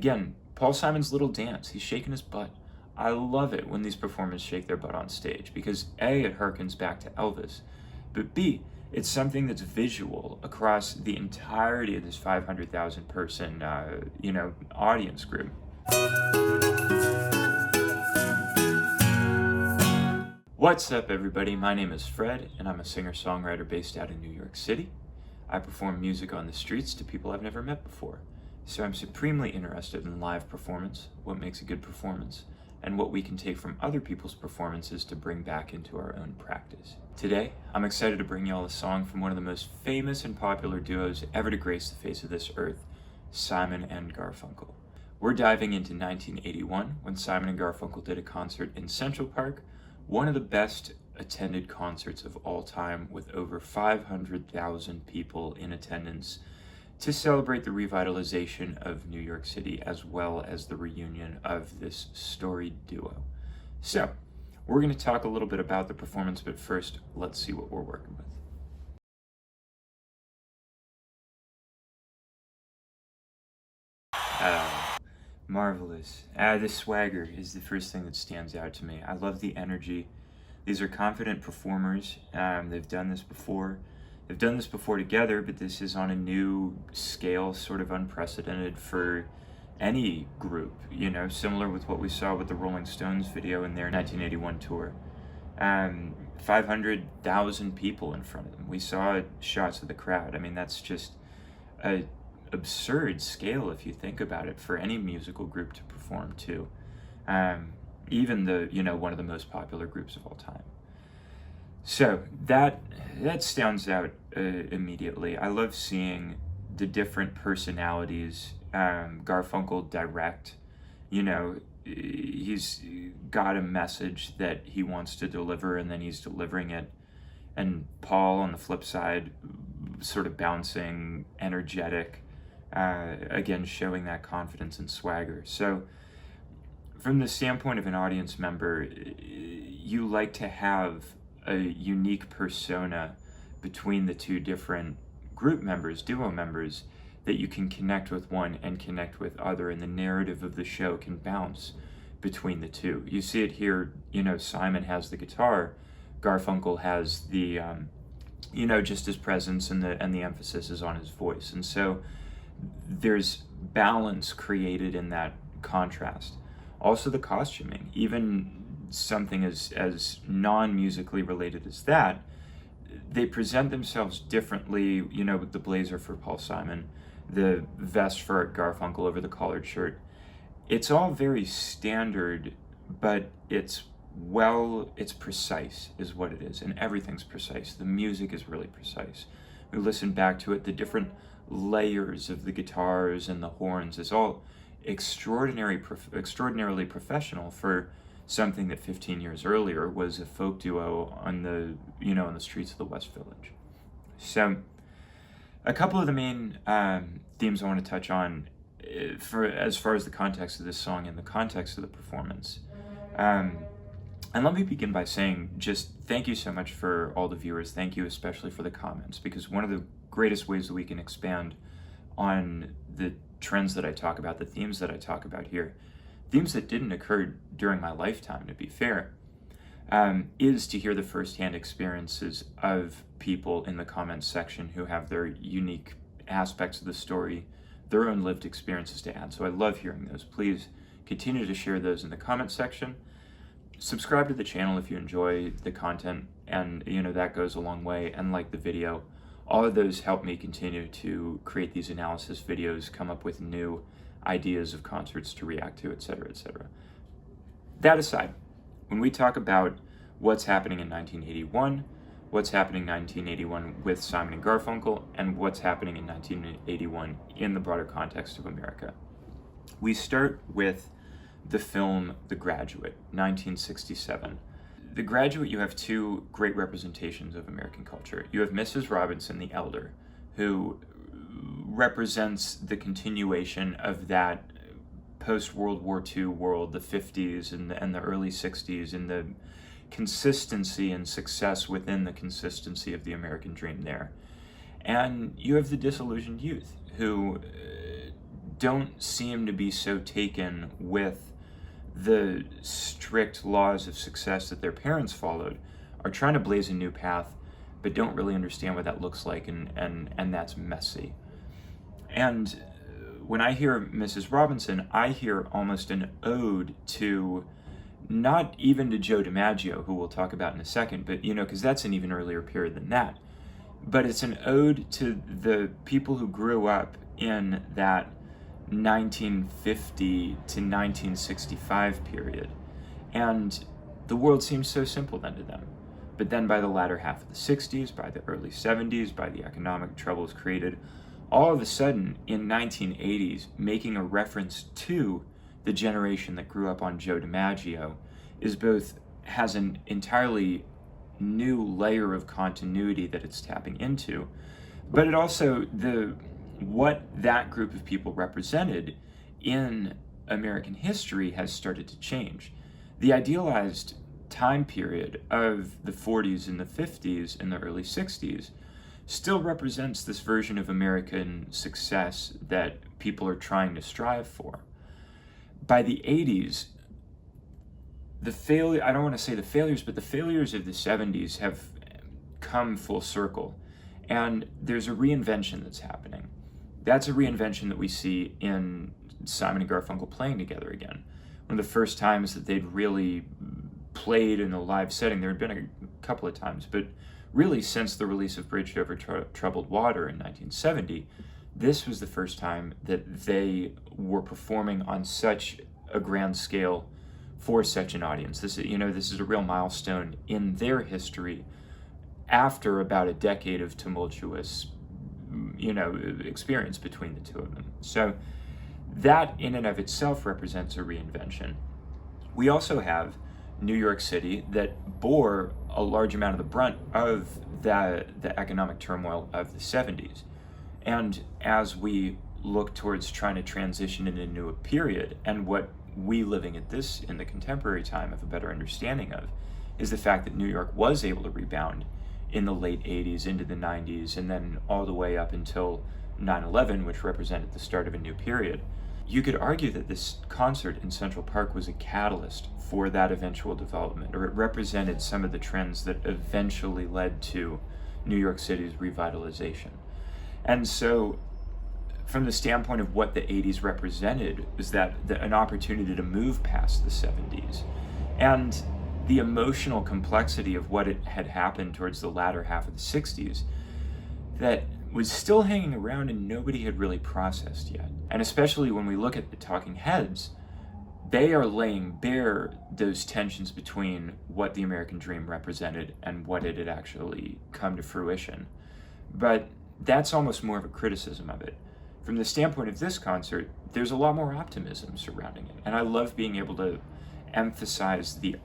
again, Paul Simon's little dance, he's shaking his butt. I love it when these performers shake their butt on stage because A, it harkens back to Elvis, but B, it's something that's visual across the entirety of this 500,000 person, audience group. What's up, everybody? My name is Fred, and I'm a singer-songwriter based out in New York City. I perform music on the streets to people I've never met before, so I'm supremely interested in live performance, what makes a good performance, and what we can take from other people's performances to bring back into our own practice. Today, I'm excited to bring y'all a song from one of the most famous and popular duos ever to grace the face of this earth, Simon and Garfunkel. We're diving into 1981 when Simon and Garfunkel did a concert in Central Park, one of the best attended concerts of all time with over 500,000 people in attendance to celebrate the revitalization of New York City as well as the reunion of this storied duo. So, we're going to talk a little bit about the performance, but first, let's see what we're working with. Marvelous. The swagger is the first thing that stands out to me. I love the energy. These are confident performers. They've done this before. They've done this before together, but this is on a new scale, sort of unprecedented for any group, similar with what we saw with the Rolling Stones video in their 1981 tour. 500,000 people in front of them. We saw shots of the crowd. I mean, that's just a absurd scale if you think about it for any musical group to perform to. Even one of the most popular groups of all time. So that stands out immediately. I love seeing the different personalities. Garfunkel direct, he's got a message that he wants to deliver and then he's delivering it. And Paul on the flip side, sort of bouncing, energetic, again, showing that confidence and swagger. So from the standpoint of an audience member, you like to have a unique persona between the two different group members, duo members, that you can connect with one and connect with other, and the narrative of the show can bounce between the two. You see it here, Simon has the guitar, Garfunkel has the, just his presence, and the emphasis is on his voice. And so there's balance created in that contrast. Also the costuming, even something as non-musically related as that, they present themselves differently, with the blazer for Paul Simon, the vest for Garfunkel over the collared shirt. It's all very standard, but it's precise is what it is, and everything's precise. The music is really precise. We listen back to it, the different layers of the guitars and the horns is all extraordinarily professional for something that 15 years earlier was a folk duo on the streets of the West Village. So a couple of the main themes I want to touch on as far as the context of this song and the context of the performance. And let me begin by saying just thank you so much for all the viewers. Thank you especially for the comments, because one of the greatest ways that we can expand on the trends that I talk about, the themes that I talk about here, themes that didn't occur during my lifetime, to be fair, is to hear the firsthand experiences of people in the comments section who have their unique aspects of the story, their own lived experiences to add. So I love hearing those. Please continue to share those in the comment section. Subscribe to the channel if you enjoy the content, and that goes a long way, and like the video. All of those help me continue to create these analysis videos, come up with new ideas of concerts to react to, etc., etc. That aside, when we talk about what's happening in 1981, what's happening in 1981 with Simon and Garfunkel, and what's happening in 1981 in the broader context of America, we start with the film The Graduate, 1967. The Graduate, you have two great representations of American culture. You have Mrs. Robinson, the elder, who represents the continuation of that post-World War II world, the 50s and the early 60s, and the consistency and success within the consistency of the American dream there. And you have the disillusioned youth who don't seem to be so taken with the strict laws of success that their parents followed, are trying to blaze a new path, but don't really understand what that looks like, and that's messy. And when I hear Mrs. Robinson, I hear almost an ode to, not even to Joe DiMaggio, who we'll talk about in a second, but because that's an even earlier period than that. But it's an ode to the people who grew up in that 1950 to 1965 period. And the world seems so simple then to them. But then by the latter half of the 60s, by the early 70s, by the economic troubles created, all of a sudden in 1980s, making a reference to the generation that grew up on Joe DiMaggio has an entirely new layer of continuity that it's tapping into, but it also, what that group of people represented in American history has started to change. The idealized time period of the 40s and the 50s and the early 60s still represents this version of American success that people are trying to strive for. By the 80s, I don't want to say the failures, but the failures of the 70s have come full circle. And there's a reinvention that's happening. That's a reinvention that we see in Simon and Garfunkel playing together again. One of the first times that they'd really played in a live setting. There had been a couple of times, but really since the release of Bridge Over Troubled Water in 1970, this was the first time that they were performing on such a grand scale for such an audience. This is a real milestone in their history after about a decade of tumultuous, experience between the two of them. So that in and of itself represents a reinvention. We also have New York City that bore a large amount of the brunt of the economic turmoil of the 70s. And as we look towards trying to transition into a new period, and what we living at this in the contemporary time have a better understanding of, is the fact that New York was able to rebound in the late 80s into the 90s, and then all the way up until 9/11, which represented the start of a new period. You could argue that this concert in Central Park was a catalyst for that eventual development, or it represented some of the trends that eventually led to New York City's revitalization. And so, from the standpoint of what the 80s represented, was that an opportunity to move past the 70s. And the emotional complexity of what had happened towards the latter half of the 60s that was still hanging around and nobody had really processed yet. And especially when we look at the Talking Heads, they are laying bare those tensions between what the American dream represented and what it had actually come to fruition. But that's almost more of a criticism of it. From the standpoint of this concert, there's a lot more optimism surrounding it. And I love being able to emphasize the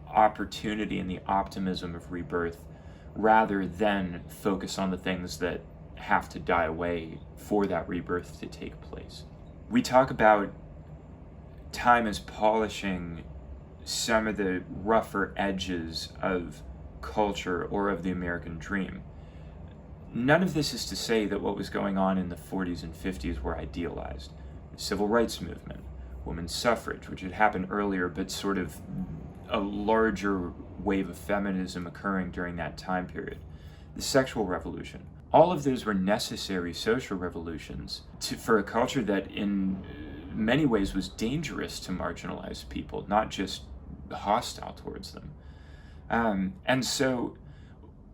opportunity and the optimism of rebirth rather than focus on the things that have to die away for that rebirth to take place. We talk about time as polishing some of the rougher edges of culture or of the American dream. None of this is to say that what was going on in the 40s and 50s were idealized. The civil rights movement, women's suffrage, which had happened earlier, but sort of a larger wave of feminism occurring during that time period. The sexual revolution. All of those were necessary social revolutions for a culture that in many ways was dangerous to marginalized people, not just hostile towards them. And so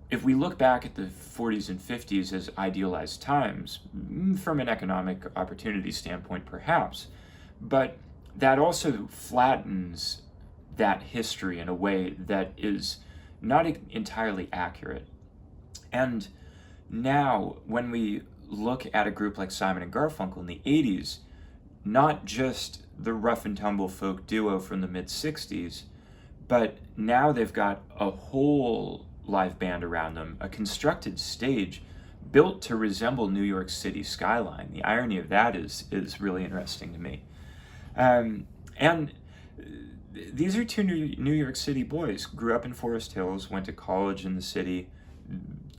if we look back at the 40s and 50s as idealized times, from an economic opportunity standpoint perhaps, but that also flattens that history in a way that is not entirely accurate. And now, when we look at a group like Simon and Garfunkel in the 80s, not just the rough and tumble folk duo from the mid-60s, but now they've got a whole live band around them, a constructed stage built to resemble New York City skyline. The irony of that is really interesting to me. And these are two New York City boys, grew up in Forest Hills, went to college in the city,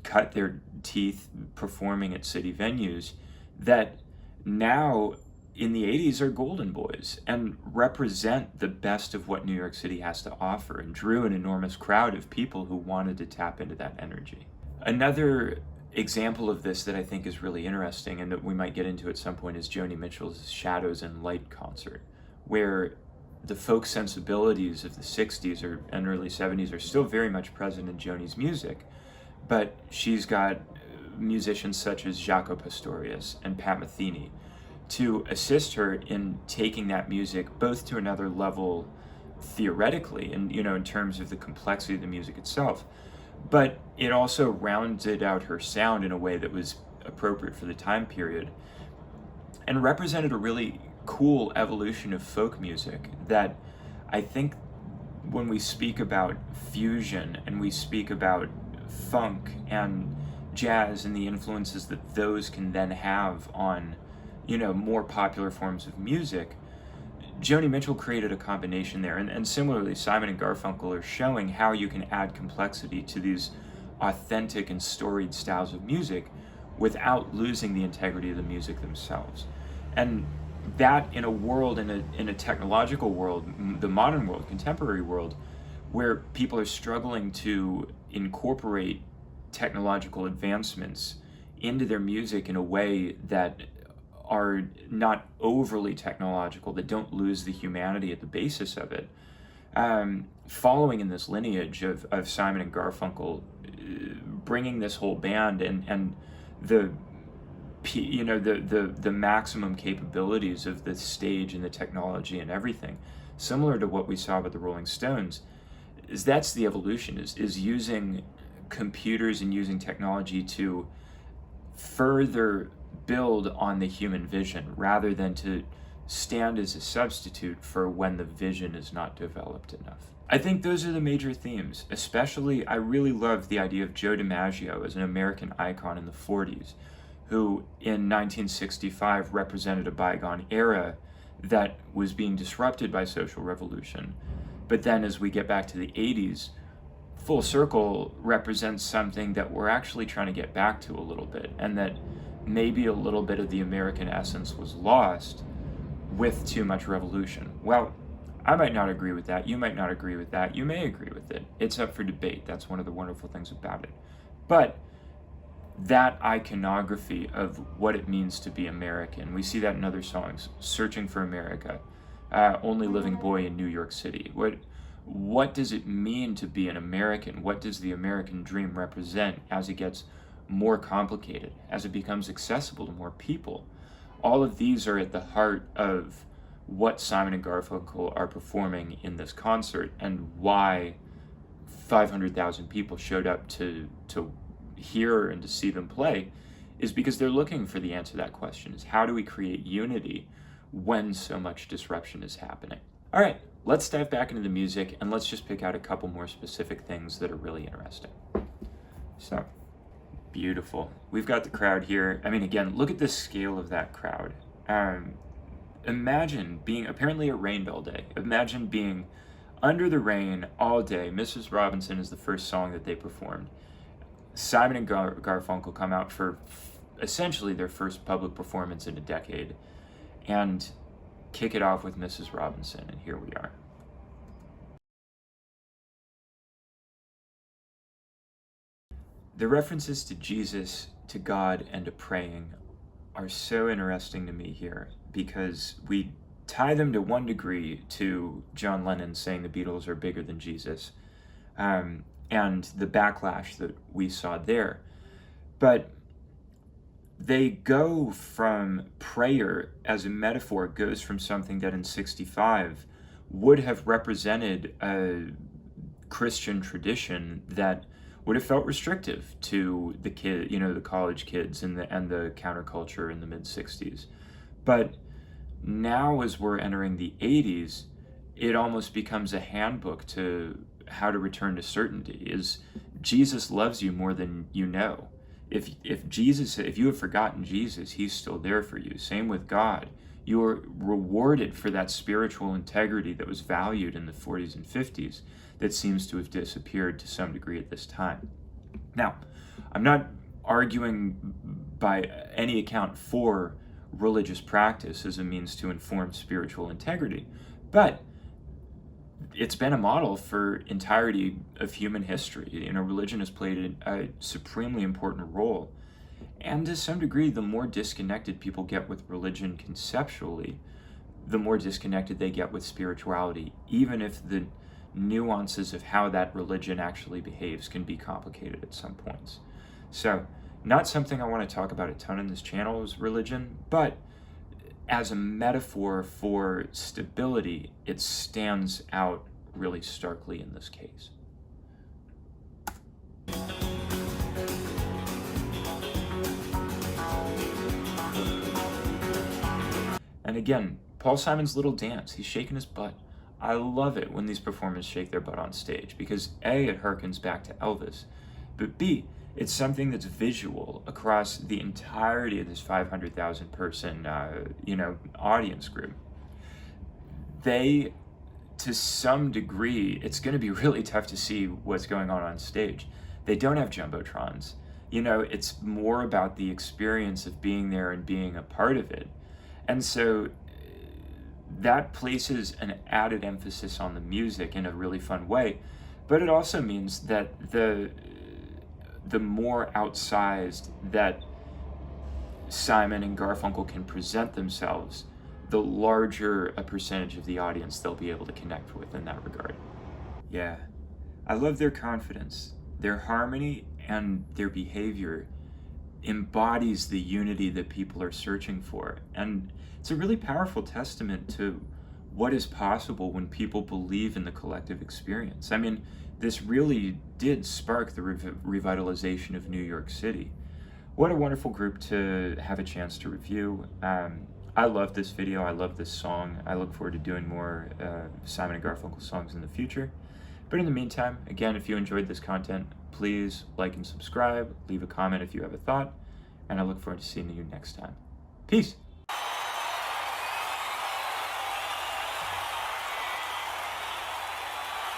cut their teeth performing at city venues, that now in the 80s are golden boys and represent the best of what New York City has to offer, and drew an enormous crowd of people who wanted to tap into that energy. Another example of this that I think is really interesting, and that we might get into at some point, is Joni Mitchell's Shadows and Light concert, where the folk sensibilities of the 60s and early 70s are still very much present in Joni's music, but she's got musicians such as Jaco Pastorius and Pat Metheny to assist her in taking that music both to another level theoretically, and in terms of the complexity of the music itself, but it also rounded out her sound in a way that was appropriate for the time period and represented a really cool evolution of folk music that I think, when we speak about fusion and we speak about funk and jazz and the influences that those can then have on more popular forms of music, Joni Mitchell created a combination there. And similarly, Simon and Garfunkel are showing how you can add complexity to these authentic and storied styles of music without losing the integrity of the music themselves. And that, in a world, in a technological world, the modern world, contemporary world, where people are struggling to incorporate technological advancements into their music in a way that are not overly technological, that don't lose the humanity at the basis of it. Following in this lineage of Simon and Garfunkel, bringing this whole band and the maximum capabilities of the stage and the technology and everything, similar to what we saw with the Rolling Stones, that's the evolution, is using computers and using technology to further build on the human vision rather than to stand as a substitute for when the vision is not developed enough. I think those are the major themes. Especially, I really love the idea of Joe DiMaggio as an American icon in the 40s, who in 1965 represented a bygone era that was being disrupted by social revolution. But then as we get back to the 80s, full circle represents something that we're actually trying to get back to a little bit, and that maybe a little bit of the American essence was lost with too much revolution. Well, I might not agree with that. You might not agree with that. You may agree with it. It's up for debate. That's one of the wonderful things about it. But that iconography of what it means to be American, we see that in other songs. Searching for America, Only Living Boy in New York City. What does it mean to be an American? What does the American dream represent as it gets more complicated, as it becomes accessible to more people? All of these are at the heart of what Simon and Garfunkel are performing in this concert, and why 500,000 people showed up to hear and to see them play, is because they're looking for the answer to that question, is how do we create unity when so much disruption is happening? All right, let's dive back into the music, and let's just pick out a couple more specific things that are really interesting. So, beautiful. We've got the crowd here. I mean, again, look at the scale of that crowd. Imagine being, apparently it rained all day. Imagine being under the rain all day. Mrs. Robinson is the first song that they performed. Simon and Garfunkel come out for essentially their first public performance in a decade, and kick it off with Mrs. Robinson, and here we are. The references to Jesus, to God, and to praying are so interesting to me here, because we tie them to one degree to John Lennon saying the Beatles are bigger than Jesus, and the backlash that we saw there. But they go from prayer as a metaphor, goes from something that in 65 would have represented a Christian tradition that would have felt restrictive to the the college kids and the counterculture in the mid-60s. But now, as we're entering the 80s, it almost becomes a handbook to how to return to certainty. Is Jesus loves you more than you know. If you have forgotten Jesus, he's still there for you. Same with God. You're rewarded for that spiritual integrity that was valued in the 40s and 50s that seems to have disappeared to some degree at this time. Now, I'm not arguing by any account for religious practice as a means to inform spiritual integrity. But it's been a model for entirety of human history. You know, religion has played a supremely important role. And to some degree, the more disconnected people get with religion conceptually, the more disconnected they get with spirituality, even if the nuances of how that religion actually behaves can be complicated at some points. So, not something I want to talk about a ton in this channel is religion, but as a metaphor for stability, it stands out really starkly in this case. And again, Paul Simon's little dance, he's shaking his butt. I love it when these performers shake their butt on stage because A, it harkens back to Elvis, but B, it's something that's visual across the entirety of this 500,000 person, audience group. They, to some degree, it's going to be really tough to see what's going on stage. They don't have jumbotrons. You know, it's more about the experience of being there and being a part of it. And so that places an added emphasis on the music in a really fun way, but it also means that the more outsized that Simon and Garfunkel can present themselves, the larger a percentage of the audience they'll be able to connect with in that regard. Yeah, I love their confidence. Their harmony and their behavior embodies the unity that people are searching for. And it's a really powerful testament to what is possible when people believe in the collective experience. I mean, this really did spark the revitalization of New York City. What a wonderful group to have a chance to review. I love this video. I love this song. I look forward to doing more Simon and Garfunkel songs in the future. But in the meantime, again, if you enjoyed this content, please like and subscribe, leave a comment if you have a thought, and I look forward to seeing you next time. Peace.